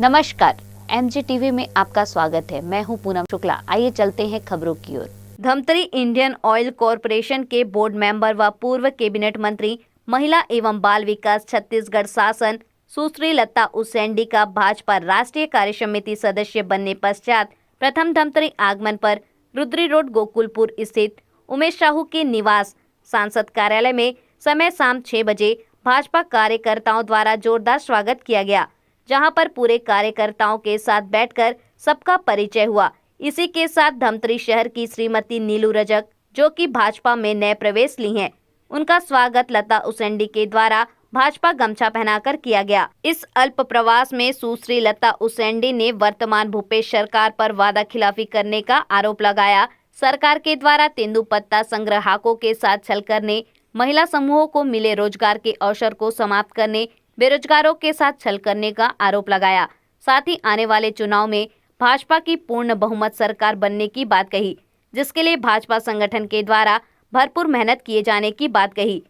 नमस्कार, MG TV में आपका स्वागत है। मैं हूं पूनम शुक्ला। आइए चलते हैं खबरों की ओर। धमतरी इंडियन ऑयल कॉरपोरेशन के बोर्ड मेंबर व पूर्व कैबिनेट मंत्री, महिला एवं बाल विकास छत्तीसगढ़ शासन सुश्री लता उसेंडी का भाजपा राष्ट्रीय कार्य समिति सदस्य बनने पश्चात प्रथम धमतरी आगमन पर रुद्री रोड गोकुलपुर स्थित उमेश साहू के निवास सांसद कार्यालय में समय शाम 6 बजे भाजपा कार्यकर्ताओं द्वारा जोरदार स्वागत किया गया, जहां पर पूरे कार्यकर्ताओं के साथ बैठकर सबका परिचय हुआ। इसी के साथ धमतरी शहर की श्रीमती नीलू रजक, जो कि भाजपा में नए प्रवेश ली हैं, उनका स्वागत लता उसेंडी के द्वारा भाजपा गमछा पहनाकर किया गया। इस अल्प प्रवास में सुश्री लता उसेंडी ने वर्तमान भूपेश सरकार पर वादा खिलाफी करने का आरोप लगाया। सरकार के द्वारा तेंदुपत्ता संग्राहकों के साथ छल करने, महिला समूहों को मिले रोजगार के अवसर को समाप्त करने, बेरोजगारों के साथ छल करने का आरोप लगाया। साथ ही आने वाले चुनाव में भाजपा की पूर्ण बहुमत सरकार बनने की बात कही, जिसके लिए भाजपा संगठन के द्वारा भरपूर मेहनत किए जाने की बात कही।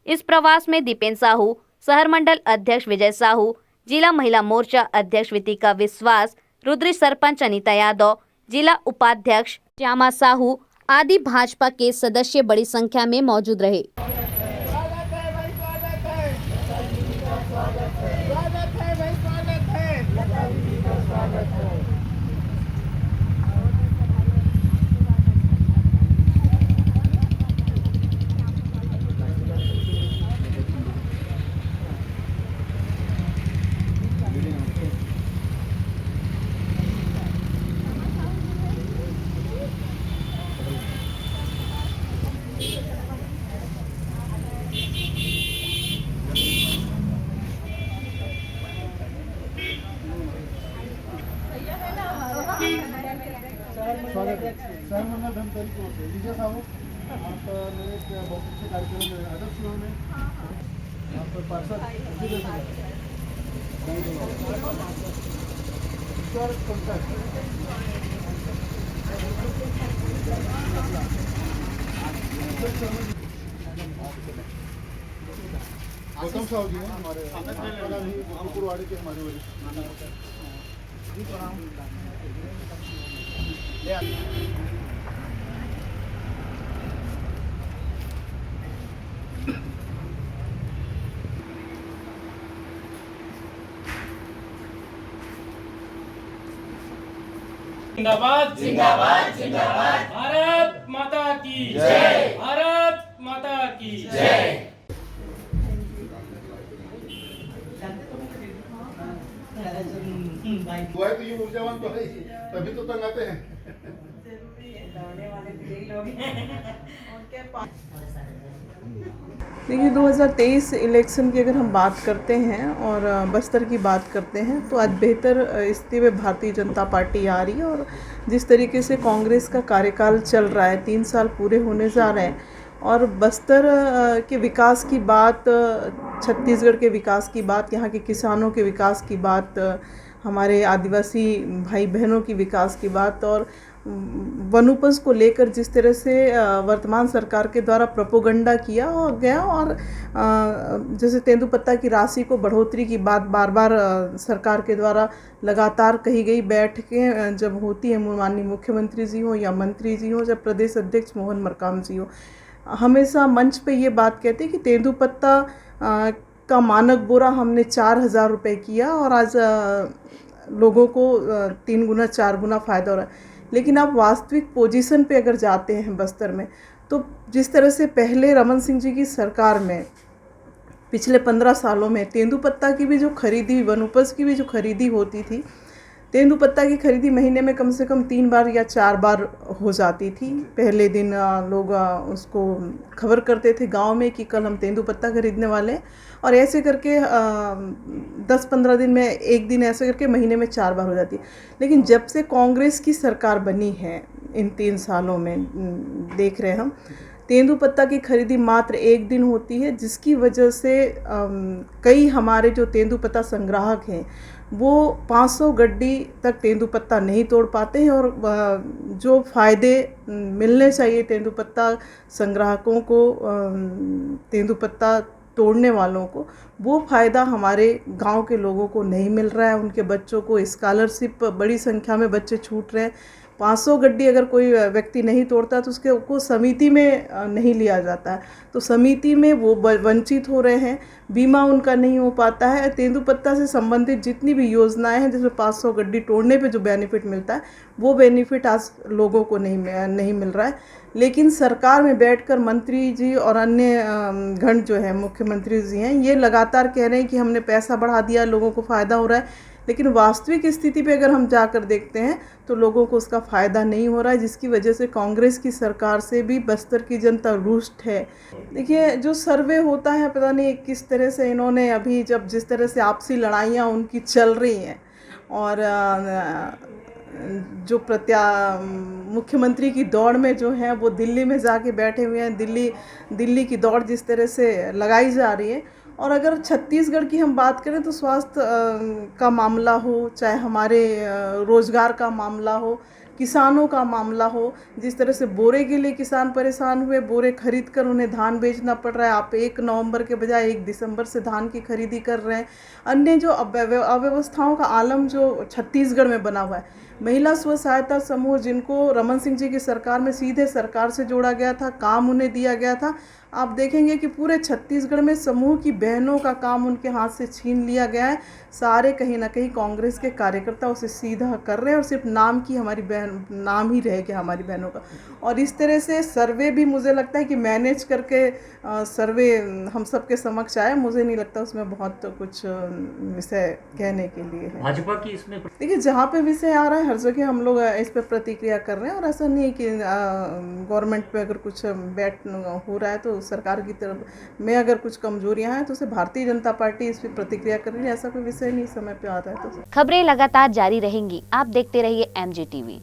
इस प्रवास में दीपेन साहू, शहर मंडल अध्यक्ष विजय साहू, जिला महिला मोर्चा अध्यक्ष वितिका विश्वास, रुद्री सरपंच अनीता यादव, जिला उपाध्यक्ष श्यामा साहू आदि भाजपा के सदस्य बड़ी संख्या में मौजूद रहे। शहर मंडल धमतरी को विजय साहू आप मेरे बहुत अच्छे कार्यक्रम में अध्यक्ष में आप पार्षद गौतम साहू जी हैं हमारे गोकुलपुरवाड़ी के हमारे वरिष्ठ। जिंदाबाद जिंदाबाद जिंदाबाद। भारत माता की जय। भारत माता की जय। दुआएं तो ये ऊर्जावान तो है, तभी तो तंग आते हैं। देखिए 2023 इलेक्शन की अगर हम बात करते हैं और बस्तर की बात करते हैं तो आज बेहतर स्थिति में भारतीय जनता पार्टी आ रही है। और जिस तरीके से कांग्रेस का कार्यकाल चल रहा है, 3 साल पूरे होने जा रहे हैं, और बस्तर के विकास की बात, छत्तीसगढ़ के विकास की बात, यहाँ के किसानों के विकास की बात, हमारे आदिवासी भाई बहनों की विकास की बात, और वनोपज को लेकर जिस तरह से वर्तमान सरकार के द्वारा प्रोपोगंडा किया गया, और जैसे तेंदुपत्ता की राशि को बढ़ोतरी की बात बार बार सरकार के द्वारा लगातार कही गई। बैठकें जब होती है, माननीय मुख्यमंत्री जी हो या मंत्री जी हो, जब प्रदेश अध्यक्ष मोहन मरकाम जी हो, हमेशा मंच पे ये बात कहते हैं कि तेंदुपत्ता का मानक बोरा हमने 4,000 रुपये किया और आज लोगों को 3 गुना 4 गुना फ़ायदा हो रहा है। लेकिन आप वास्तविक पोजीशन पे अगर जाते हैं बस्तर में, तो जिस तरह से पहले रमन सिंह जी की सरकार में पिछले 15 सालों में तेंदुपत्ता की भी जो खरीदी, वनोपज की भी जो खरीदी होती थी, तेंदुपत्ता की खरीदी महीने में कम से कम 3 बार या 4 बार हो जाती थी। पहले दिन लोग उसको खबर करते थे गांव में कि कल हम तेंदुपत्ता खरीदने वाले हैं, और ऐसे करके 10-15 दिन में एक दिन ऐसे करके महीने में 4 बार हो जाती है। लेकिन जब से कांग्रेस की सरकार बनी है, इन 3 सालों में देख रहे हम, तेंदुपत्ता की खरीदी मात्र एक दिन होती है, जिसकी वजह से कई हमारे जो तेंदुपत्ता संग्राहक हैं वो 500 गड्डी तक तेंदुपत्ता नहीं तोड़ पाते हैं, और जो फ़ायदे मिलने चाहिए तेंदुपत्ता संग्राहकों को तेंदुपत्ता तोड़ने वालों को वो फ़ायदा हमारे गांव के लोगों को नहीं मिल रहा है। उनके बच्चों को स्कॉलरशिप बड़ी संख्या में बच्चे छूट रहे हैं। 500 गड्डी अगर कोई व्यक्ति नहीं तोड़ता तो उसके को समिति में नहीं लिया जाता है, तो समिति में वो वंचित हो रहे हैं। बीमा उनका नहीं हो पाता है। तेंदुपत्ता से संबंधित जितनी भी योजनाएं हैं जिसमें 500 गड्डी तोड़ने पे जो बेनिफिट मिलता है वो बेनिफिट आज लोगों को नहीं मिल रहा है। लेकिन सरकार में बैठकर मंत्री जी और अन्य गण जो है मुख्यमंत्री जी हैं, ये लगातार कह रहे हैं कि हमने पैसा बढ़ा दिया, लोगों को फ़ायदा हो रहा है। लेकिन वास्तविक स्थिति पे अगर हम जाकर देखते हैं तो लोगों को उसका फ़ायदा नहीं हो रहा है, जिसकी वजह से कांग्रेस की सरकार से भी बस्तर की जनता रुष्ट है। देखिए, जो सर्वे होता है, पता नहीं किस तरह से इन्होंने अभी जब जिस तरह से आपसी लड़ाइयाँ उनकी चल रही हैं और जो मुख्यमंत्री की दौड़ में जो है वो दिल्ली में जाके बैठे हुए हैं। दिल्ली की दौड़ जिस तरह से लगाई जा रही है, और अगर छत्तीसगढ़ की हम बात करें तो स्वास्थ्य का मामला हो, चाहे हमारे रोज़गार का मामला हो, किसानों का मामला हो, जिस तरह से बोरे के लिए किसान परेशान हुए, बोरे खरीद कर उन्हें धान बेचना पड़ रहा है। आप 1 नवंबर के बजाय 1 दिसंबर से धान की खरीदी कर रहे हैं। अन्य जो अव्यवस्थाओं का आलम जो छत्तीसगढ़ में बना हुआ है, महिला स्व सहायता समूह जिनको रमन सिंह जी की सरकार में सीधे सरकार से जोड़ा गया था, काम उन्हें दिया गया था, आप देखेंगे कि पूरे छत्तीसगढ़ में समूह की बहनों का काम उनके हाथ से छीन लिया गया है। सारे कहीं ना कहीं कांग्रेस के कार्यकर्ता उसे सीधा कर रहे हैं और सिर्फ नाम की हमारी बहन, नाम ही रह गया हमारी बहनों का। और इस तरह से सर्वे भी मुझे लगता है कि मैनेज करके सर्वे हम सबके समक्ष आए। मुझे नहीं लगता उसमें बहुत कुछ विषय कहने के लिए है। भाजपा की इसमें देखिए, जहाँ पे विषय आ रहा है हर जगह हम लोग इस पर प्रतिक्रिया कर रहे हैं, और ऐसा नहीं है कि गवर्नमेंट पे अगर कुछ बैट हो रहा है तो सरकार की तरफ में अगर कुछ कमजोरियां हैं तो उसे भारतीय जनता पार्टी इस पर प्रतिक्रिया कर रही है। ऐसा कोई विषय नहीं समय पे आता है तो। खबरें लगातार जारी रहेंगी, आप देखते रहिए MG TV।